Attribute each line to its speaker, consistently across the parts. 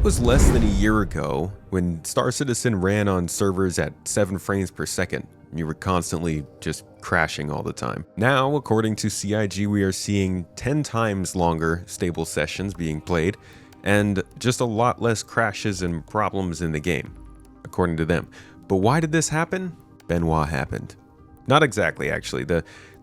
Speaker 1: was less than a year ago when Star Citizen ran on servers at 7 frames per second. You were constantly just crashing all the time. Now, according to CIG, we are seeing 10 times longer stable sessions being played and just a lot less crashes and problems in the game, according to them. But why did this happen? Benoit happened. Not exactly, actually.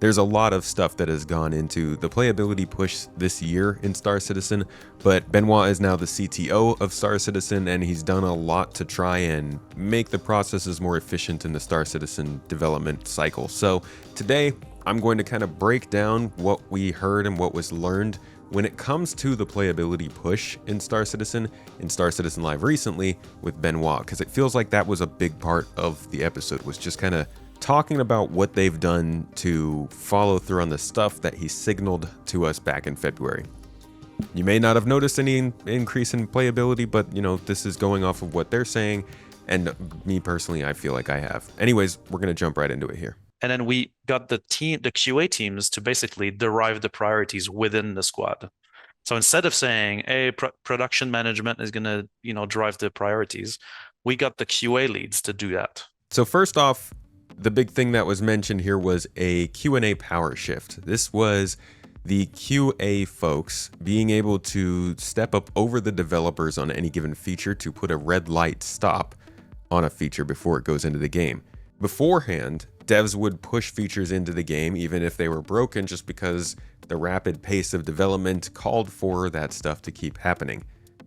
Speaker 1: There's a lot of stuff that has gone into the playability push this year in Star Citizen, but Benoit is now the CTO of Star Citizen, and he's done a lot to try and make the processes more efficient in the Star Citizen development cycle. So today, I'm going to kind of break down what we heard and what was learned when it comes to the playability push in Star Citizen Live recently with Benoit, because it feels like that was a big part of the episode, was just kind of talking about what they've done to follow through on the stuff that he signaled to us back in February. You may not have noticed any increase in playability, but this is going off of what they're saying, and me personally, I feel like I have. Anyways, we're going to jump right into it here.
Speaker 2: And then we got the QA teams to basically derive the priorities within the squad. So instead of saying, hey, production management is going to, drive the priorities, we got the QA leads to do that.
Speaker 1: So first off, the big thing that was mentioned here was a Q&A power shift. This was the QA folks being able to step up over the developers on any given feature to put a red light stop on a feature before it goes into the game. Beforehand, devs would push features into the game even if they were broken, just because the rapid pace of development called for that stuff to keep happening.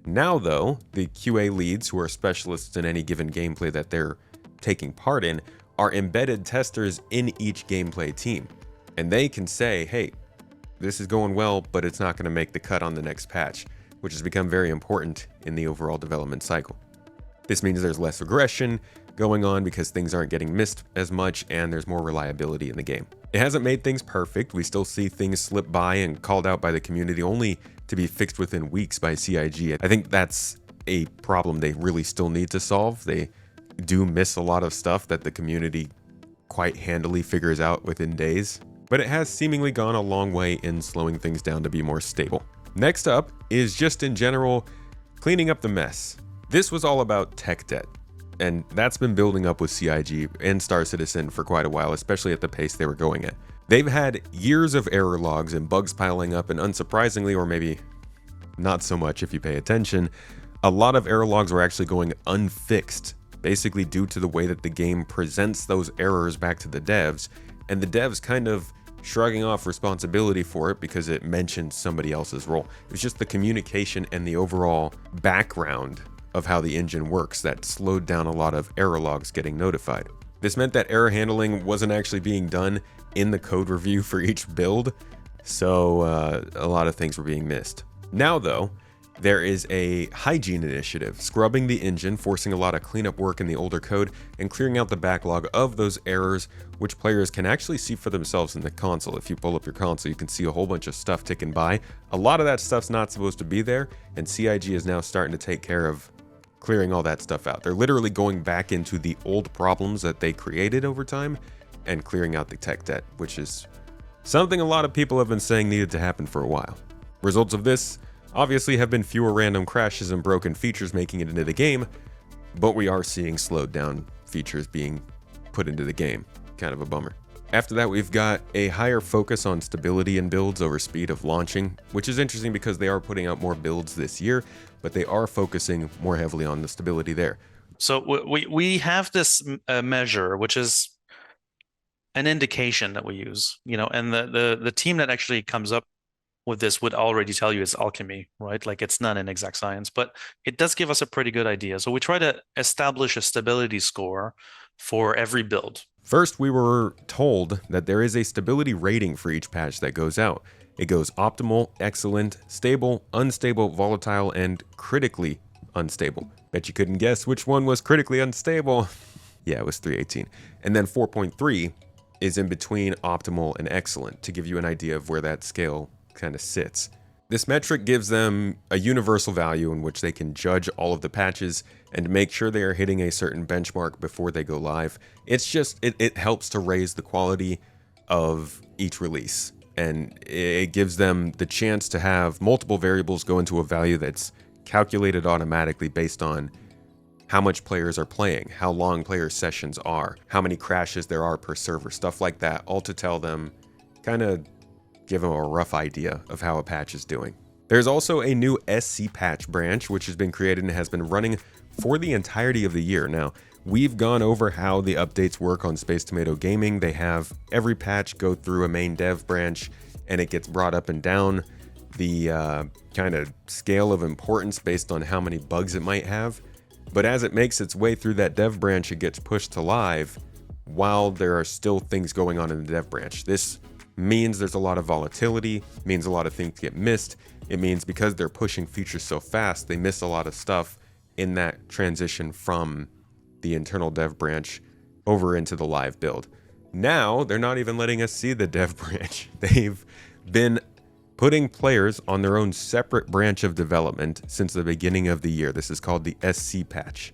Speaker 1: Now though, the QA leads, who are specialists in any given gameplay that they're taking part in, are embedded testers in each gameplay team. And they can say, hey, this is going well, but it's not going to make the cut on the next patch, which has become very important in the overall development cycle. This means there's less regression going on because things aren't getting missed as much, and there's more reliability in the game. It hasn't made things perfect. We still see things slip by and called out by the community only to be fixed within weeks by CIG. I think that's a problem they really still need to solve. They do miss a lot of stuff that the community quite handily figures out within days, but it has seemingly gone a long way in slowing things down to be more stable. Next up is just in general cleaning up the mess. This was all about tech debt, and that's been building up with CIG and Star Citizen for quite a while, especially at the pace they were going at. They've had years of error logs and bugs piling up, and unsurprisingly, or maybe not so much if you pay attention, a lot of error logs were actually going unfixed, basically due to the way that the game presents those errors back to the devs, and the devs kind of shrugging off responsibility for it because it mentioned somebody else's role. It was just the communication and the overall background of how the engine works that slowed down a lot of error logs getting notified. This meant that error handling wasn't actually being done in the code review for each build, so a lot of things were being missed. Now though, there is a hygiene initiative, scrubbing the engine, forcing a lot of cleanup work in the older code, and clearing out the backlog of those errors, which players can actually see for themselves in the console. If you pull up your console, you can see a whole bunch of stuff ticking by. A lot of that stuff's not supposed to be there, and CIG is now starting to take care of clearing all that stuff out. They're literally going back into the old problems that they created over time and clearing out the tech debt, which is something a lot of people have been saying needed to happen for a while. Results of this obviously have been fewer random crashes and broken features making it into the game, but we are seeing slowed down features being put into the game. Kind of a bummer. After that, we've got a higher focus on stability in builds over speed of launching, which is interesting because they are putting out more builds this year, but they are focusing more heavily on the stability there.
Speaker 2: So we have this measure, which is an indication that we use, and the team that actually comes up with this would already tell you it's alchemy, right? Like it's not an exact science, but it does give us a pretty good idea. So we try to establish a stability score for every build.
Speaker 1: First, we were told that there is a stability rating for each patch that goes out. It goes optimal, excellent, stable, unstable, volatile, and critically unstable. Bet you couldn't guess which one was critically unstable. Yeah, it was 318. And then 4.3 is in between optimal and excellent to give you an idea of where that scale kind of sits. This metric gives them a universal value in which they can judge all of the patches and make sure they are hitting a certain benchmark before they go live. It's just, it helps to raise the quality of each release, and it gives them the chance to have multiple variables go into a value that's calculated automatically based on how much players are playing, how long player sessions are, how many crashes there are per server, stuff like that, all to tell them, kind of give them a rough idea of how a patch is doing. There's also a new SC patch branch, which has been created and has been running for the entirety of the year. Now, we've gone over how the updates work on Space Tomato Gaming. They have every patch go through a main dev branch, and it gets brought up and down the kind of scale of importance based on how many bugs it might have. But as it makes its way through that dev branch, it gets pushed to live while there are still things going on in the dev branch. This means there's a lot of volatility, means a lot of things get missed. It means because they're pushing features so fast, they miss a lot of stuff in that transition from the internal dev branch over into the live build. Now, they're not even letting us see the dev branch. They've been putting players on their own separate branch of development since the beginning of the year. This is called the SC patch.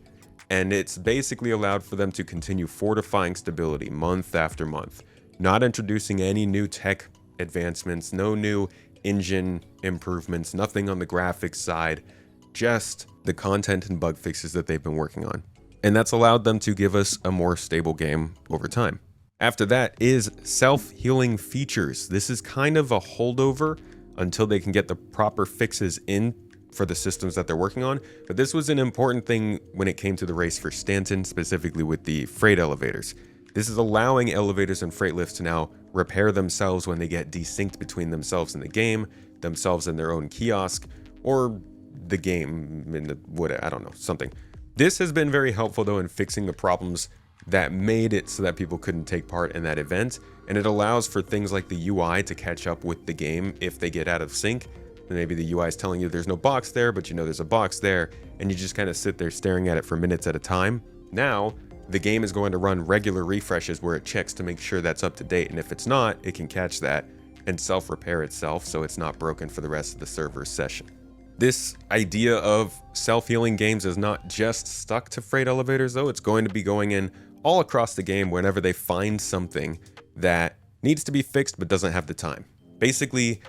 Speaker 1: And it's basically allowed for them to continue fortifying stability month after month, not introducing any new tech advancements, no new engine improvements, nothing on the graphics side, just the content and bug fixes that they've been working on. And that's allowed them to give us a more stable game over time. After that is self-healing features. This is kind of a holdover until they can get the proper fixes in for the systems that they're working on. But this was an important thing when it came to the race for Stanton, specifically with the freight elevators. This is allowing elevators and freight lifts to now repair themselves when they get desynced between themselves and the game, themselves and their own kiosk, or the game in the I don't know, something. This has been very helpful though in fixing the problems that made it so that people couldn't take part in that event, and it allows for things like the UI to catch up with the game if they get out of sync. And maybe the UI is telling you there's no box there, but you know there's a box there, and you just kind of sit there staring at it for minutes at a time. Now, the game is going to run regular refreshes where it checks to make sure that's up to date, and if it's not, it can catch that and self-repair itself so it's not broken for the rest of the server's session. This idea of self-healing games is not just stuck to freight elevators though, it's going to be going in all across the game whenever they find something that needs to be fixed but doesn't have the time. Basically,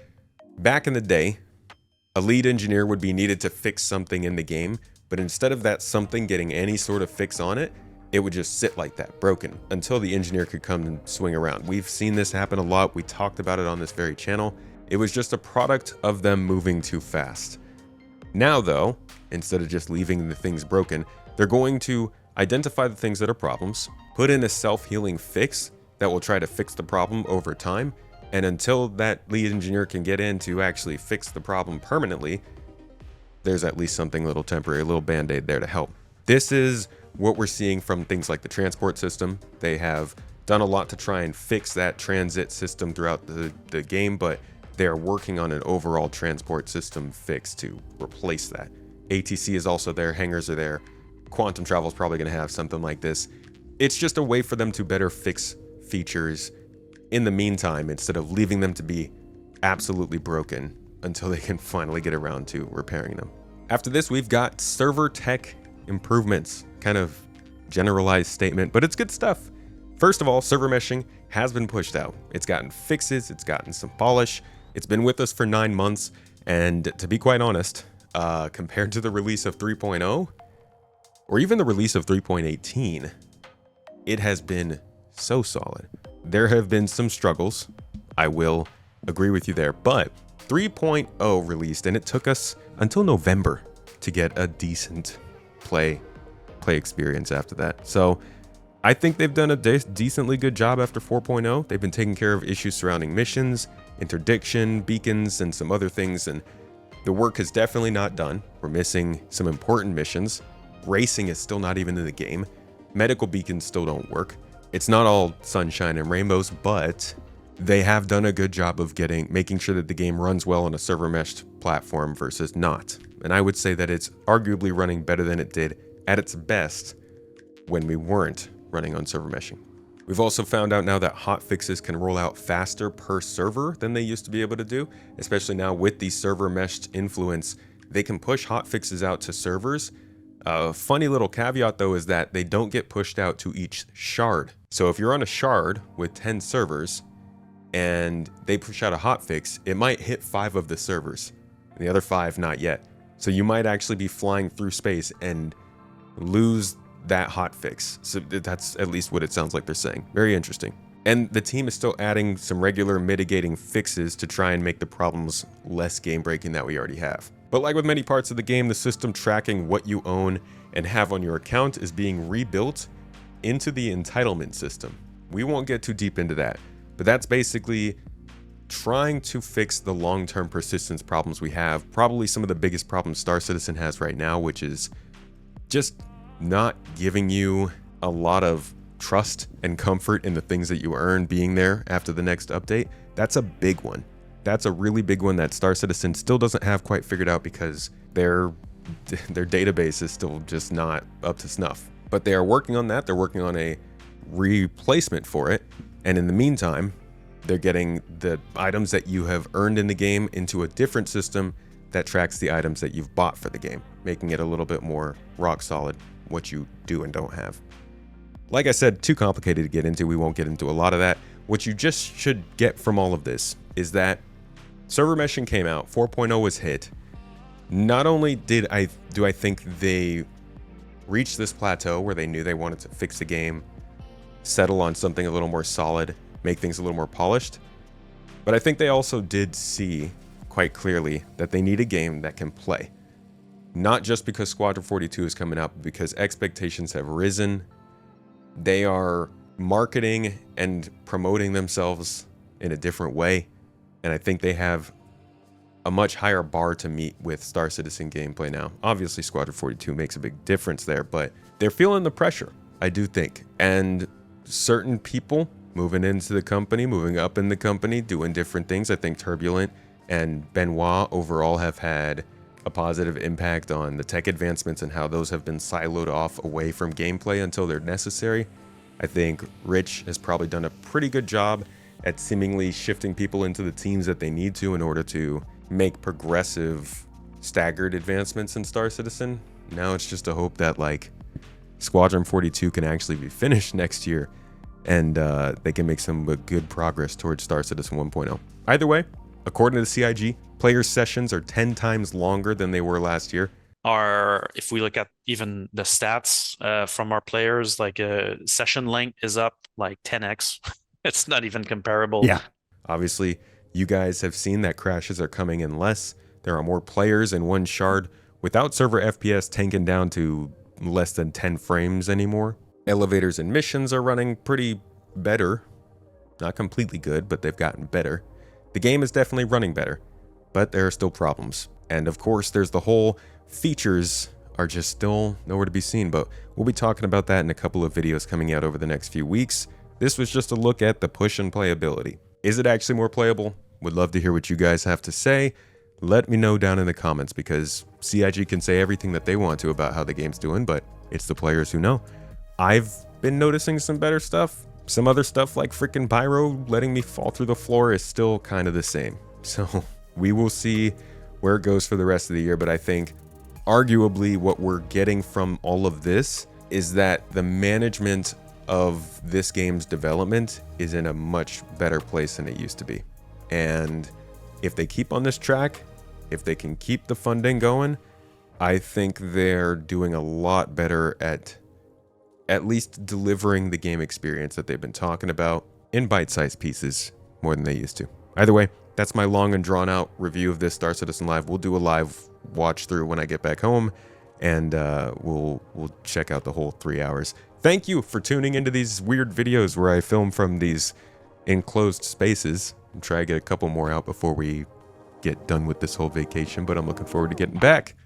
Speaker 1: back in the day, a lead engineer would be needed to fix something in the game, but instead of that something getting any sort of fix on it, it would just sit like that, broken, until the engineer could come and swing around. We've seen this happen a lot. We talked about it on this very channel. It was just a product of them moving too fast. Now though, instead of just leaving the things broken, they're going to identify the things that are problems, put in a self-healing fix that will try to fix the problem over time, and until that lead engineer can get in to actually fix the problem permanently, there's at least something a little temporary, a little band-aid there to help. This is what we're seeing from things like the transport system. They have done a lot to try and fix that transit system throughout the game, but they're working on an overall transport system fix to replace that. ATC is also there, hangars are there. Quantum Travel is probably going to have something like this. It's just a way for them to better fix features in the meantime, instead of leaving them to be absolutely broken until they can finally get around to repairing them. After this, we've got server tech improvements. Kind of generalized statement, but it's good stuff. First of all, server meshing has been pushed out. It's gotten fixes, it's gotten some polish. It's been with us for 9 months, and to be quite honest, compared to the release of 3.0, or even the release of 3.18, it has been so solid. There have been some struggles, I will agree with you there, but 3.0 released, and it took us until November to get a decent play experience after that. So I think they've done a decently good job after 4.0. They've been taking care of issues surrounding missions, interdiction, beacons, and some other things, and the work is definitely not done. We're missing some important missions. Racing is still not even in the game. Medical beacons still don't work. It's not all sunshine and rainbows, but they have done a good job of making sure that the game runs well on a server meshed platform versus not. And I would say that it's arguably running better than it did at its best when we weren't running on server meshing. We've also found out now that hotfixes can roll out faster per server than they used to be able to do, especially now with the server meshed influence. They can push hotfixes out to servers. A funny little caveat though is that they don't get pushed out to each shard. So if you're on a shard with 10 servers and they push out a hotfix, it might hit 5 of the servers, and the other 5 not yet. So you might actually be flying through space and lose that hotfix. So that's at least what it sounds like they're saying. Very interesting. And the team is still adding some regular mitigating fixes to try and make the problems less game-breaking that we already have. But like with many parts of the game, the system tracking what you own and have on your account is being rebuilt into the entitlement system. We won't get too deep into that, but that's basically trying to fix the long-term persistence problems we have. Probably some of the biggest problems Star Citizen has right now, which is just not giving you a lot of trust and comfort in the things that you earn being there after the next update. That's a big one. That's a really big one that Star Citizen still doesn't have quite figured out because their database is still just not up to snuff. But they are working on that. They're working on a replacement for it. And in the meantime, they're getting the items that you have earned in the game into a different system that tracks the items that you've bought for the game, making it a little bit more rock solid what you do and don't have. Like I said, too complicated to get into. We won't get into a lot of that. What you just should get from all of this is that server meshing came out, 4.0 was hit. Not only do I think they reached this plateau where they knew they wanted to fix the game, settle on something a little more solid, make things a little more polished, but I think they also did see quite clearly that they need a game that can play. Not just because Squadron 42 is coming out, but because expectations have risen. They are marketing and promoting themselves in a different way, and I think they have a much higher bar to meet with Star Citizen gameplay now. Obviously, Squadron 42 makes a big difference there, but they're feeling the pressure, I do think. And certain people moving into the company, moving up in the company, doing different things. I think Turbulent and Benoit overall have had a positive impact on the tech advancements and how those have been siloed off away from gameplay until they're necessary. I think Rich has probably done a pretty good job at seemingly shifting people into the teams that they need to in order to make progressive, staggered advancements in Star Citizen. Now it's just a hope that like Squadron 42 can actually be finished next year and they can make some good progress towards Star Citizen 1.0. Either way, according to the CIG, players' sessions are 10 times longer than they were last year.
Speaker 2: If we look at even the stats from our players, like session length is up like 10x. It's not even comparable.
Speaker 1: Yeah. Obviously, you guys have seen that crashes are coming in less. There are more players in one shard without server FPS tanking down to less than 10 frames anymore. Elevators and missions are running pretty better. Not completely good, but they've gotten better. The game is definitely running better, but there are still problems. And of course, there's the whole features are just still nowhere to be seen, but we'll be talking about that in a couple of videos coming out over the next few weeks. This was just a look at the push and playability. Is it actually more playable? Would love to hear what you guys have to say. Let me know down in the comments because CIG can say everything that they want to about how the game's doing, but it's the players who know. I've been noticing some better stuff. Some other stuff like freaking Pyro letting me fall through the floor is still kind of the same. So we will see where it goes for the rest of the year, but I think arguably what we're getting from all of this is that the management of this game's development is in a much better place than it used to be. And if they keep on this track, if they can keep the funding going, I think they're doing a lot better at least delivering the game experience that they've been talking about in bite-sized pieces more than they used to. Either way, that's my long and drawn out review of this Star Citizen Live. We'll do a live watch through when I get back home, and we'll check out the whole 3 hours. Thank you for tuning into these weird videos where I film from these enclosed spaces and try to get a couple more out before we get done with this whole vacation, but I'm looking forward to getting back.